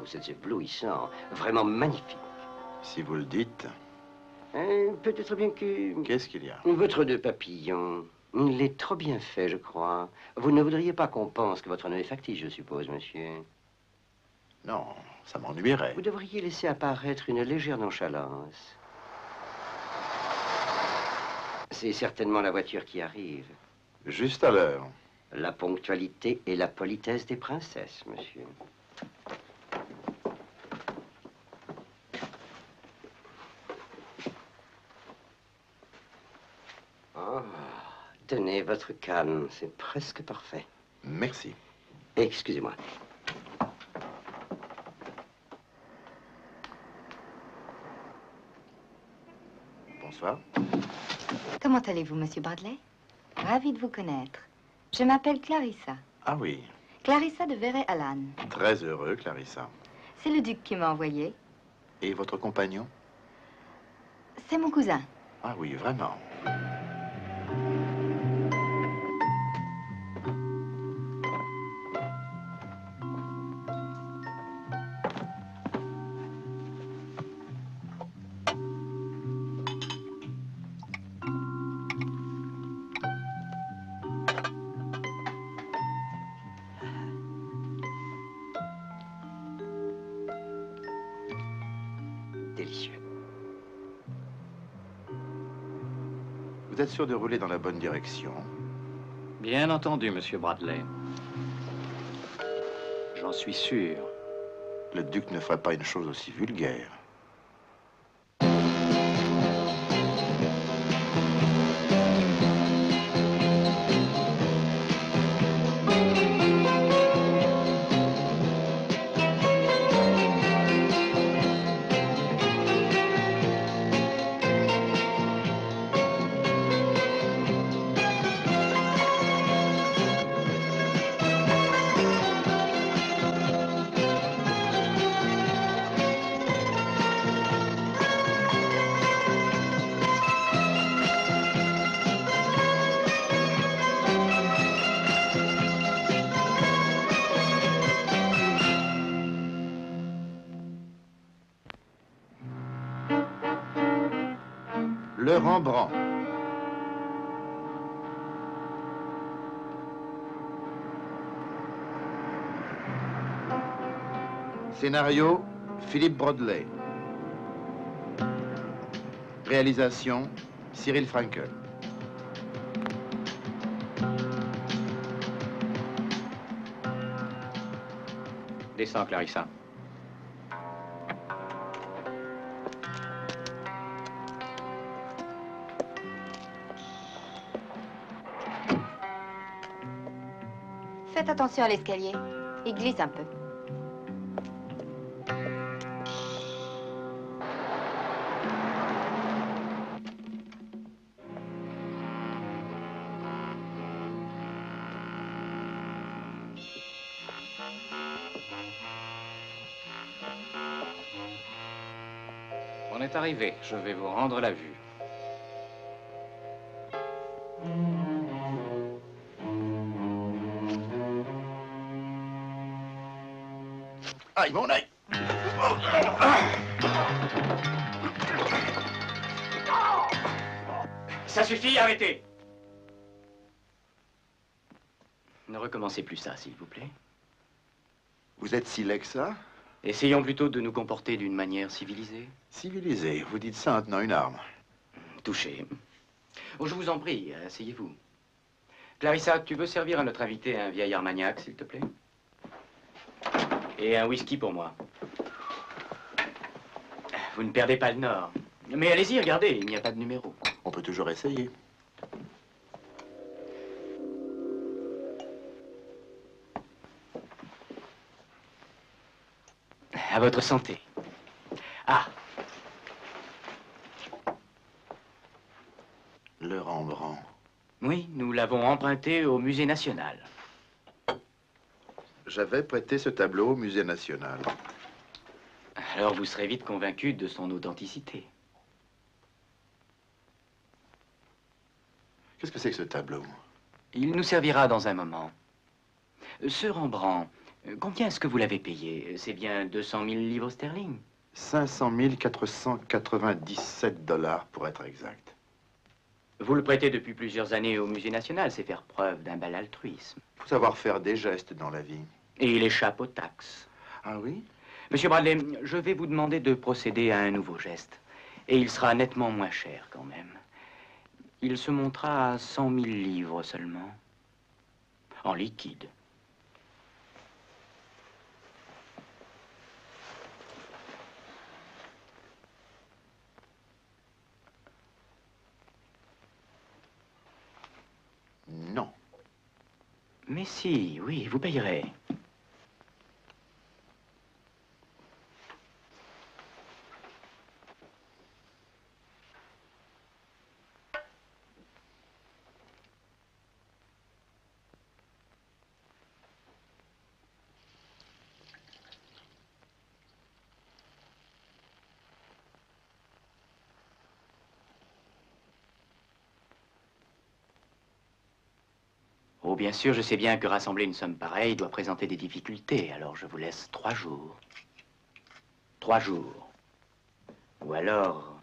vous êtes éblouissant, vraiment magnifique. Si vous le dites. Peut-être bien que... Qu'est-ce qu'il y a? Votre nœud papillon, il est trop bien fait, je crois. Vous ne voudriez pas qu'on pense que votre nœud est factice, je suppose, monsieur? Non, ça m'ennuierait. Vous devriez laisser apparaître une légère nonchalance. C'est certainement la voiture qui arrive. Juste à l'heure. La ponctualité et la politesse des princesses, monsieur. Oh, tenez votre canne, c'est presque parfait. Merci. Excusez-moi. Bonsoir. Comment allez-vous, monsieur Bradley? Ravi de vous connaître. Je m'appelle Clarissa. Ah oui. Clarissa de Verret-Alan. Très heureux, Clarissa. C'est le duc qui m'a envoyé. Et votre compagnon? C'est mon cousin. Ah oui, vraiment. Délicieux. Vous êtes sûr de rouler dans la bonne direction? Bien entendu, monsieur Bradley. J'en suis sûr. Le duc ne ferait pas une chose aussi vulgaire. Le Rembrandt. Scénario, Philippe Bradley. Réalisation, Cyril Frankel. Descends, Clarissa. Faites attention à l'escalier. Il glisse un peu. On est arrivé. Je vais vous rendre la vue. Aïe, mon œil! Ça suffit, arrêtez! Ne recommencez plus ça, s'il vous plaît. Vous êtes si laid que ça? Essayons plutôt de nous comporter d'une manière civilisée. Civilisé, vous dites ça en tenant une arme. Touchez. Oh, je vous en prie, asseyez-vous. Clarissa, tu veux servir à notre invité un vieil Armagnac, s'il te plaît? Et un whisky pour moi. Vous ne perdez pas le nord. Mais allez-y, regardez, il n'y a pas de numéro. On peut toujours essayer. À votre santé. Ah, Le Rembrandt. oui, nous l'avons emprunté au Musée national. J'avais prêté ce tableau au Musée national. Alors vous serez vite convaincu de son authenticité. Qu'est-ce que c'est que ce tableau? Il nous servira dans un moment. Ce Rembrandt, Combien est-ce que vous l'avez payé? C'est bien 200 000 livres sterling. 500 497 $ pour être exact. Vous le prêtez depuis plusieurs années au Musée national, c'est faire preuve d'un bel altruisme. Il faut savoir faire des gestes dans la vie. Et il échappe aux taxes. Ah oui? Monsieur Bradley, je vais vous demander de procéder à un nouveau geste. Et il sera nettement moins cher quand même. Il se montera à 100 000 livres seulement. En liquide. Non. Mais si, oui, vous payerez. Oh, bien sûr, je sais bien que rassembler une somme pareille doit présenter des difficultés, alors je vous laisse 3 jours. 3 jours. Ou alors...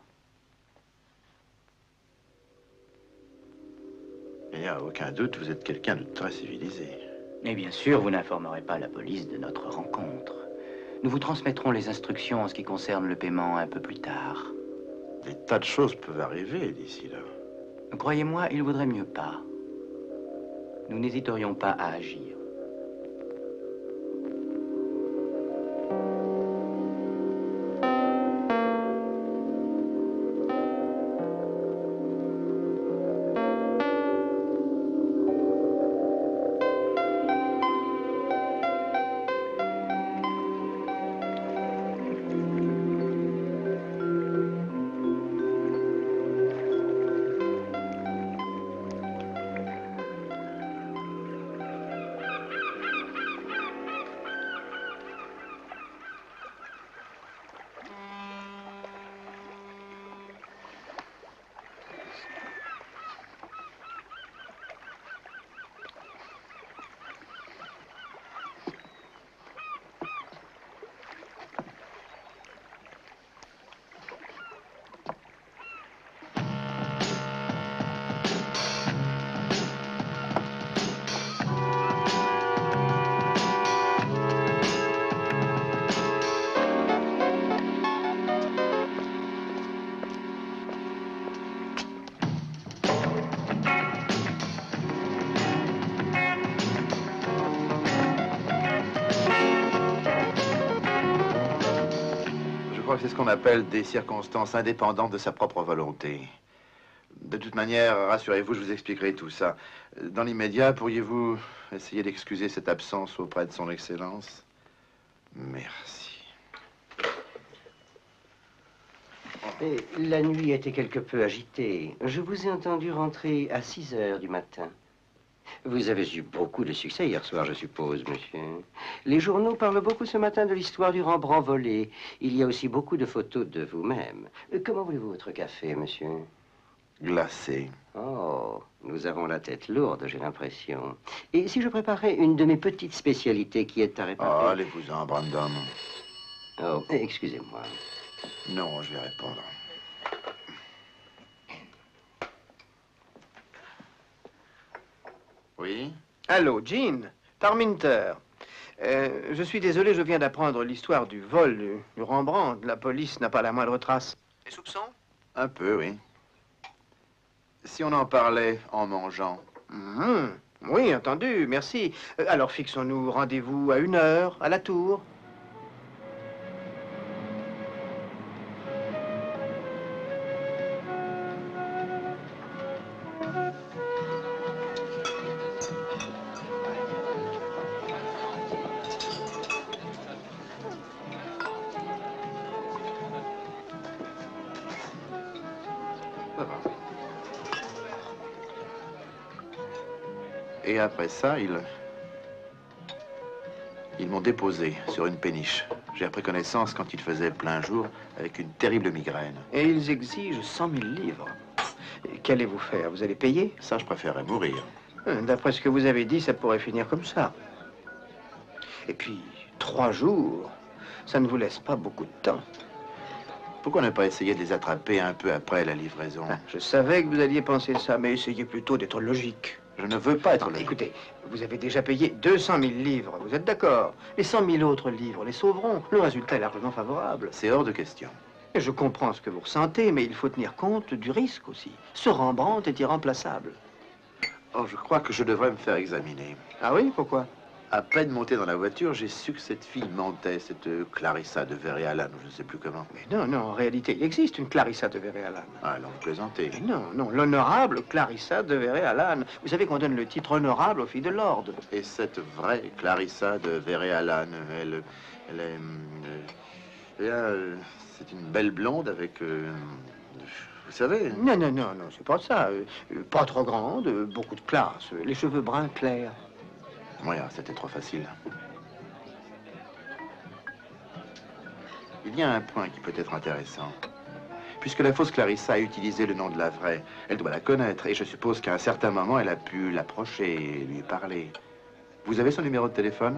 Il n'y a aucun doute, vous êtes quelqu'un de très civilisé. Mais bien sûr, vous n'informerez pas la police de notre rencontre. Nous vous transmettrons les instructions en ce qui concerne le paiement un peu plus tard. Des tas de choses peuvent arriver d'ici là. Croyez-moi, il vaudrait mieux pas. Nous n'hésiterions pas à agir. C'est ce qu'on appelle des circonstances indépendantes de sa propre volonté. De toute manière, rassurez-vous, je vous expliquerai tout ça. Dans l'immédiat, pourriez-vous essayer d'excuser cette absence auprès de son Excellence? Merci. Et la nuit était quelque peu agitée. Je vous ai entendu rentrer à 6 heures du matin. Vous avez eu beaucoup de succès hier soir, je suppose, monsieur. Les journaux parlent beaucoup ce matin de l'histoire du Rembrandt volé. Il y a aussi beaucoup de photos de vous-même. Comment voulez-vous votre café, monsieur? Glacé. Oh, nous avons la tête lourde, j'ai l'impression. Et si je préparais une de mes petites spécialités qui est à réparer... Oh, allez-vous-en, Brandon. Oh, excusez-moi. Non, je vais répondre. Oui? Allô, Jean, Tarminter. Je suis désolé, je viens d'apprendre l'histoire du vol du Rembrandt. La police n'a pas la moindre trace. Les soupçons? Un peu, oui. Si on en parlait en mangeant. Oui, entendu, merci. Alors fixons-nous rendez-vous à 1 heure, à la Tour. Et après ça, ils m'ont déposé sur une péniche. J'ai appris connaissance quand il faisait plein jour avec une terrible migraine. Et ils exigent 100 000 livres. Qu'allez-vous faire? Vous allez payer? Ça, je préférerais mourir. D'après ce que vous avez dit, ça pourrait finir comme ça. Et puis, 3 jours, ça ne vous laisse pas beaucoup de temps. Pourquoi ne pas essayer de les attraper un peu après la livraison? Ah, je savais que vous alliez penser ça, mais essayez plutôt d'être logique. Je ne veux pas être Non, logique. écoutez, vous avez déjà payé 200 000 livres, vous êtes d'accord? Les 100 000 autres livres les sauveront. Le résultat est largement favorable. C'est hors de question. Et je comprends ce que vous ressentez, mais il faut tenir compte du risque aussi. Ce Rembrandt est irremplaçable. Oh, je crois que je devrais me faire examiner. Ah oui, pourquoi? À peine monté dans la voiture, j'ai su que cette fille mentait, cette Clarissa de Verrealan, ou je ne sais plus comment. Mais non, en réalité, il existe une Clarissa de Verrealan. Ah, alors vous plaisantez. Mais non, l'honorable Clarissa de Verrealan. Vous savez qu'on donne le titre honorable aux filles de l'ordre. Et cette vraie Clarissa de Verrealan, elle est... c'est une belle blonde avec... vous savez... Non, c'est pas ça. Pas trop grande, beaucoup de classe, les cheveux bruns clairs. Oui, c'était trop facile. Il y a un point qui peut être intéressant. Puisque la fausse Clarissa a utilisé le nom de la vraie, elle doit la connaître. Et je suppose qu'à un certain moment, elle a pu l'approcher et lui parler. Vous avez son numéro de téléphone?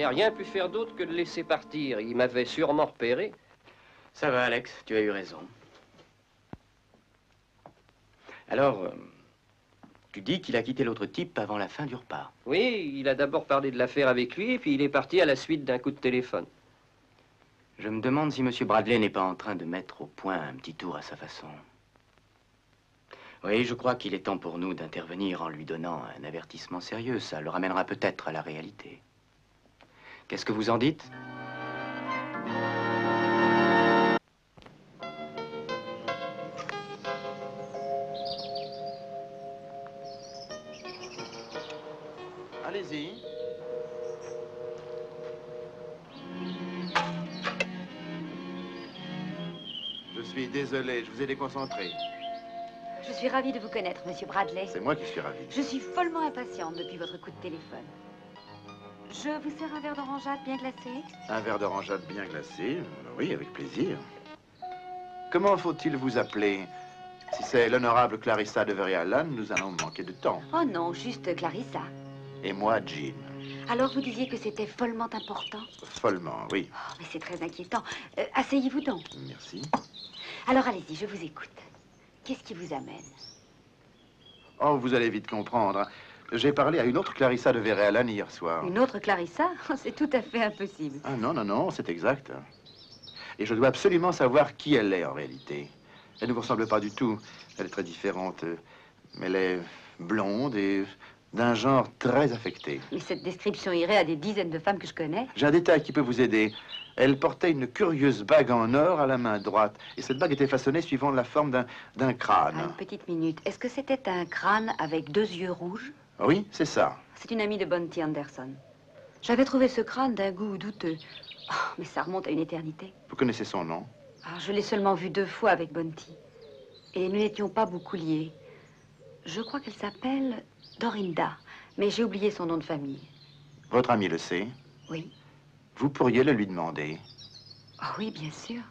Je n'ai rien pu faire d'autre que de laisser partir. Il m'avait sûrement repéré. Ça va, Alex, tu as eu raison. Alors, tu dis qu'il a quitté l'autre type avant la fin du repas. Oui, il a d'abord parlé de l'affaire avec lui, puis il est parti à la suite d'un coup de téléphone. Je me demande si M. Bradley n'est pas en train de mettre au point un petit tour à sa façon. Oui, je crois qu'il est temps pour nous d'intervenir en lui donnant un avertissement sérieux. Ça le ramènera peut-être à la réalité. Qu'est-ce que vous en dites? Allez-y. Je suis désolé, je vous ai déconcentré. Je suis ravie de vous connaître, Monsieur Bradley. C'est moi qui suis ravi. Je suis follement impatiente depuis votre coup de téléphone. Je vous sers un verre d'orangeade bien glacé? Un verre d'orangeade bien glacé, oui, avec plaisir. Comment faut-il vous appeler? Si c'est l'honorable Clarissa de Verrealan, nous allons manquer de temps. Oh non, juste Clarissa. Et moi, Jean. Alors vous disiez que c'était follement important? Follement, oui. Oh, mais c'est très inquiétant. Asseyez-vous donc. Merci. Alors allez-y, je vous écoute. Qu'est-ce qui vous amène? Oh, vous allez vite comprendre. J'ai parlé à une autre Clarissa de Verrealan hier soir. Une autre Clarissa? C'est tout à fait impossible. Ah non, c'est exact. Et je dois absolument savoir qui elle est en réalité. Elle ne vous ressemble pas du tout. Elle est très différente. Mais elle est blonde et d'un genre très affecté. Mais cette description irait à des dizaines de femmes que je connais. J'ai un détail qui peut vous aider. Elle portait une curieuse bague en or à la main droite. Et cette bague était façonnée suivant la forme d'un crâne. Ah, une petite minute. Est-ce que c'était un crâne avec 2 yeux rouges? Oui, c'est ça. C'est une amie de Bonty Anderson. J'avais trouvé ce crâne d'un goût douteux. Oh, mais ça remonte à une éternité. Vous connaissez son nom? Ah, je l'ai seulement vu 2 fois avec Bonty. Et nous n'étions pas beaucoup liés. Je crois qu'elle s'appelle Dorinda, mais j'ai oublié son nom de famille. Votre ami le sait? Oui. Vous pourriez le lui demander. Ah oui, bien sûr.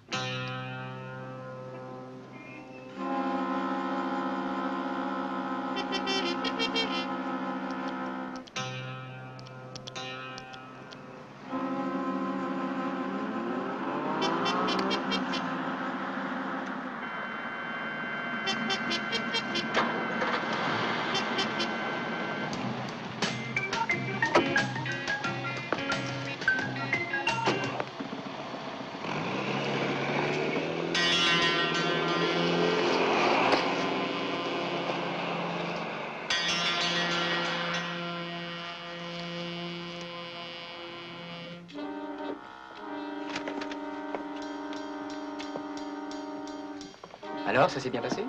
Alors, ça s'est bien passé?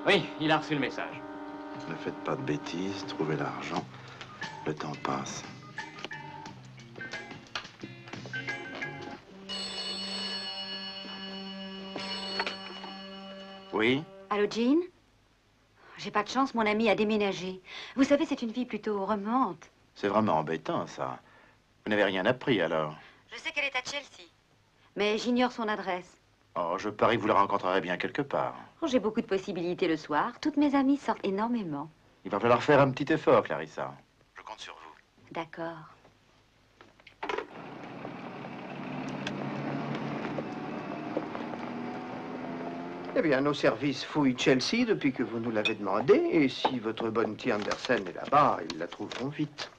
Oui, il a reçu le message. Ne faites pas de bêtises, trouvez l'argent. Le temps passe. Oui? Allô, Jean? J'ai pas de chance, mon ami a déménagé. Vous savez, c'est une fille plutôt remuante. C'est vraiment embêtant, ça. Vous n'avez rien appris, alors? Je sais qu'elle est à Chelsea, mais j'ignore son adresse. Oh, je parie que vous la rencontrerez bien quelque part. Oh, j'ai beaucoup de possibilités le soir. Toutes mes amies sortent énormément. Il va falloir faire un petit effort, Clarissa. Je compte sur vous. D'accord. Eh bien, nos services fouillent Chelsea depuis que vous nous l'avez demandé. Et si votre Bonty Anderson est là-bas, ils la trouveront vite.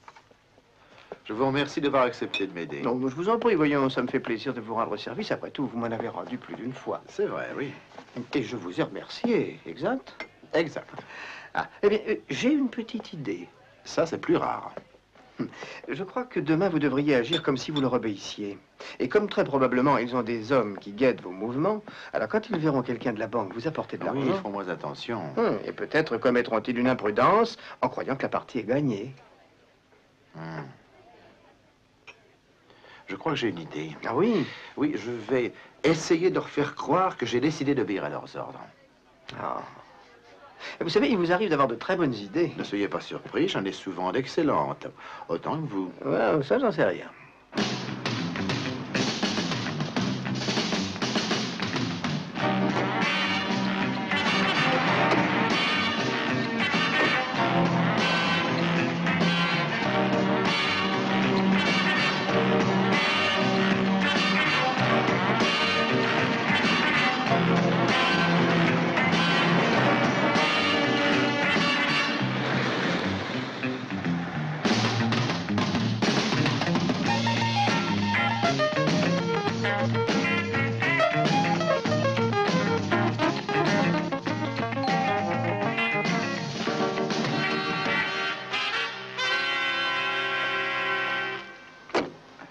Je vous remercie d'avoir accepté de m'aider. Non, je vous en prie, voyons, ça me fait plaisir de vous rendre service. Après tout, vous m'en avez rendu plus d'une fois. C'est vrai, oui. Et je vous ai remercié, exact? Exact. Ah, eh bien, j'ai une petite idée. Ça, c'est plus rare. Je crois que demain, vous devriez agir comme si vous leur obéissiez. Et comme très probablement, ils ont des hommes qui guettent vos mouvements, alors quand ils verront quelqu'un de la banque vous apporter de Oui, l'argent... ils font moins attention. Et peut-être commettront-ils une imprudence en croyant que la partie est gagnée. Je crois que j'ai une idée. Ah oui? Oui, je vais essayer de leur faire croire que j'ai décidé d'obéir à leurs ordres. Ah. Vous savez, il vous arrive d'avoir de très bonnes idées. Ne soyez pas surpris, j'en ai souvent d'excellentes. Autant que vous. Ouais, ça, j'en sais rien.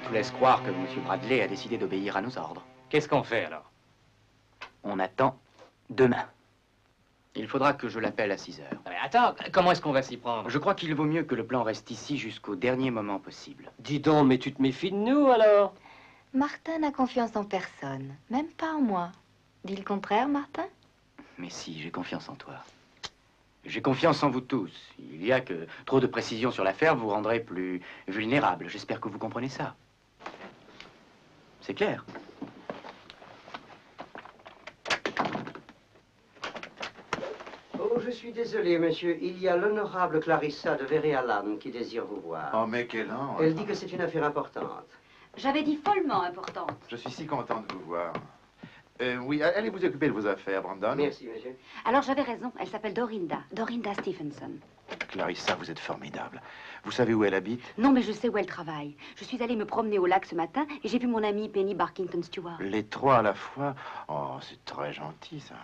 Je laisse croire que M. Bradley a décidé d'obéir à nos ordres. Qu'est-ce qu'on fait alors? On attend demain. Il faudra que je l'appelle à 6 heures. Mais attends, comment est-ce qu'on va s'y prendre? Je crois qu'il vaut mieux que le plan reste ici jusqu'au dernier moment possible. Dis donc, mais tu te méfies de nous alors? Martin n'a confiance en personne, même pas en moi. Dis le contraire, Martin? Mais si, j'ai confiance en toi. J'ai confiance en vous tous. Il y a que trop de précisions sur l'affaire vous rendrait plus vulnérable. J'espère que vous comprenez ça. C'est clair. Oh, je suis désolé, monsieur. Il y a l'honorable Clarissa de Verry-Allan qui désire vous voir. Oh, mais quel an! Elle dit que c'est une affaire importante. J'avais dit follement importante. Je suis si content de vous voir. Oui, allez vous occuper de vos affaires, Brandon. Merci, monsieur. Alors j'avais raison, elle s'appelle Dorinda. Dorinda Stephenson. Clarissa, vous êtes formidable. Vous savez où elle habite? Non, mais je sais où elle travaille. Je suis allée me promener au lac ce matin et j'ai vu mon amie Penny Barkington Stewart. Les trois à la fois? Oh, c'est très gentil, ça.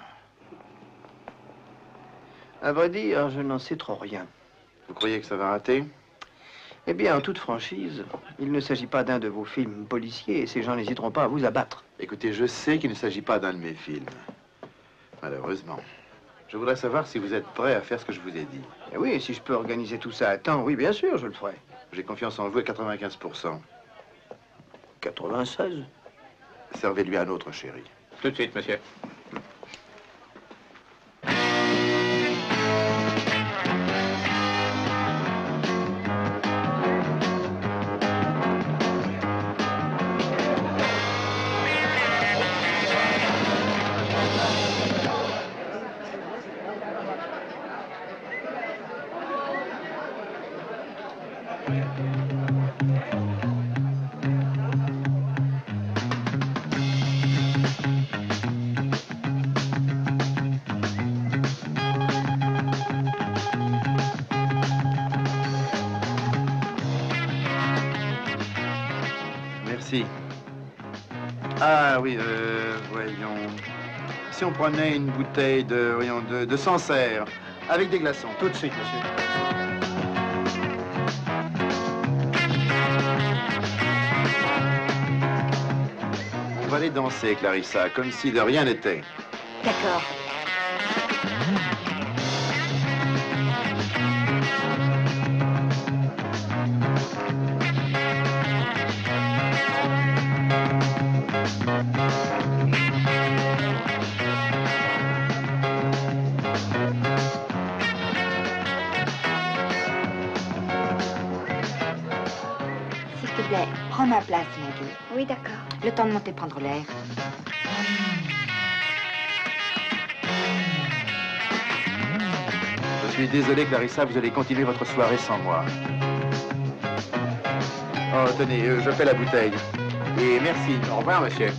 À vrai dire, je n'en sais trop rien. Vous croyez que ça va rater? Eh bien, en toute franchise, il ne s'agit pas d'un de vos films policiers et ces gens n'hésiteront pas à vous abattre. Écoutez, je sais qu'il ne s'agit pas d'un de mes films. Malheureusement. Je voudrais savoir si vous êtes prêt à faire ce que je vous ai dit. Eh oui, si je peux organiser tout ça à temps, oui, bien sûr, je le ferai. J'ai confiance en vous à 95%. 96. Servez-lui un autre, chéri. Tout de suite, monsieur. Merci. Ah oui, voyons. Si on prenait une bouteille de, voyons, de Sancerre, avec des glaçons. Tout de suite, monsieur. On va aller danser, Clarissa, comme si de rien n'était. D'accord. te plaît, prends ma place, Maggie. Oui, d'accord. Le temps de monter prendre l'air. Je suis désolé, Clarissa, vous allez continuer votre soirée sans moi. Oh, tenez, je fais la bouteille. Et merci. Au revoir, monsieur.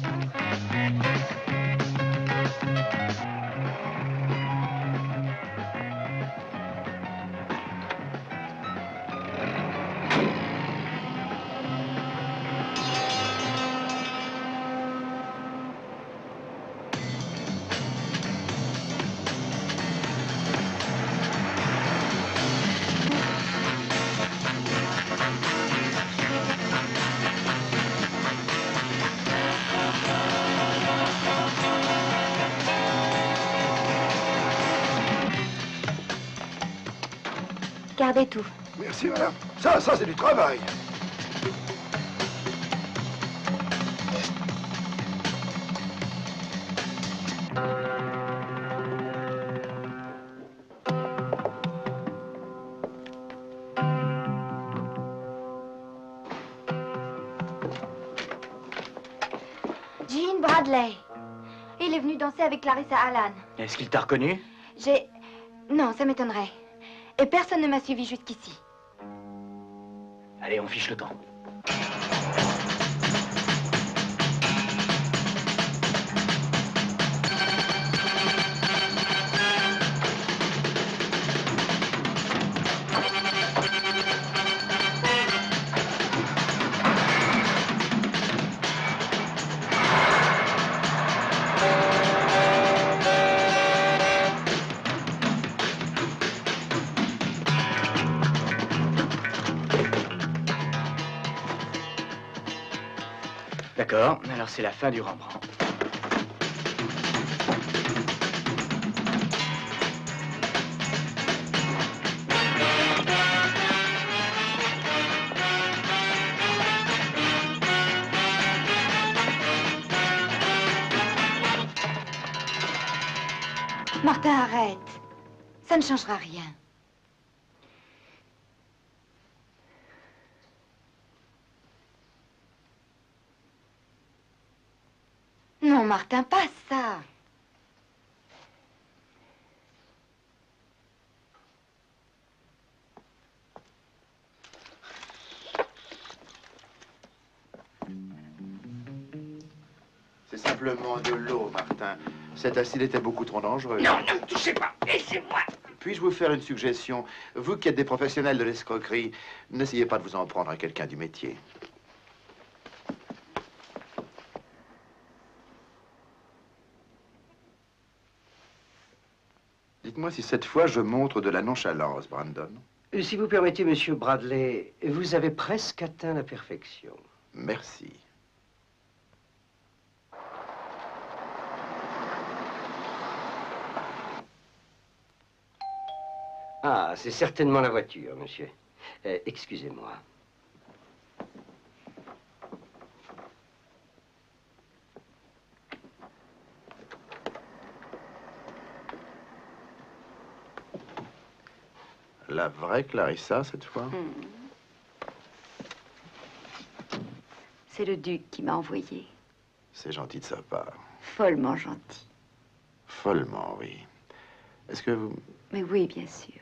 Gardez tout. Merci, madame. Ça, c'est du travail. Jean Bradley. Il est venu danser avec Clarissa Allan. Est-ce qu'il t'a reconnu? Non, ça m'étonnerait. Et personne ne m'a suivi jusqu'ici. Allez, on fiche le camp. D'accord, alors c'est la fin du Rembrandt. Martin, arrête. Ça ne changera rien. Non, Martin, pas ça. C'est simplement de l'eau, Martin. Cet acide était beaucoup trop dangereux. Non, ne me touchez pas. Laissez-moi. Puis-je vous faire une suggestion? Vous qui êtes des professionnels de l'escroquerie, n'essayez pas de vous en prendre à quelqu'un du métier. Dites-moi si cette fois je montre de la nonchalance, Brandon. Si vous permettez, monsieur Bradley, vous avez presque atteint la perfection. Merci. Ah, c'est certainement la voiture, monsieur. Excusez-moi. La vraie Clarissa, cette fois? C'est le duc qui m'a envoyé. C'est gentil de sa part. Follement gentil. Follement, oui. Est-ce que vous... Mais oui, bien sûr.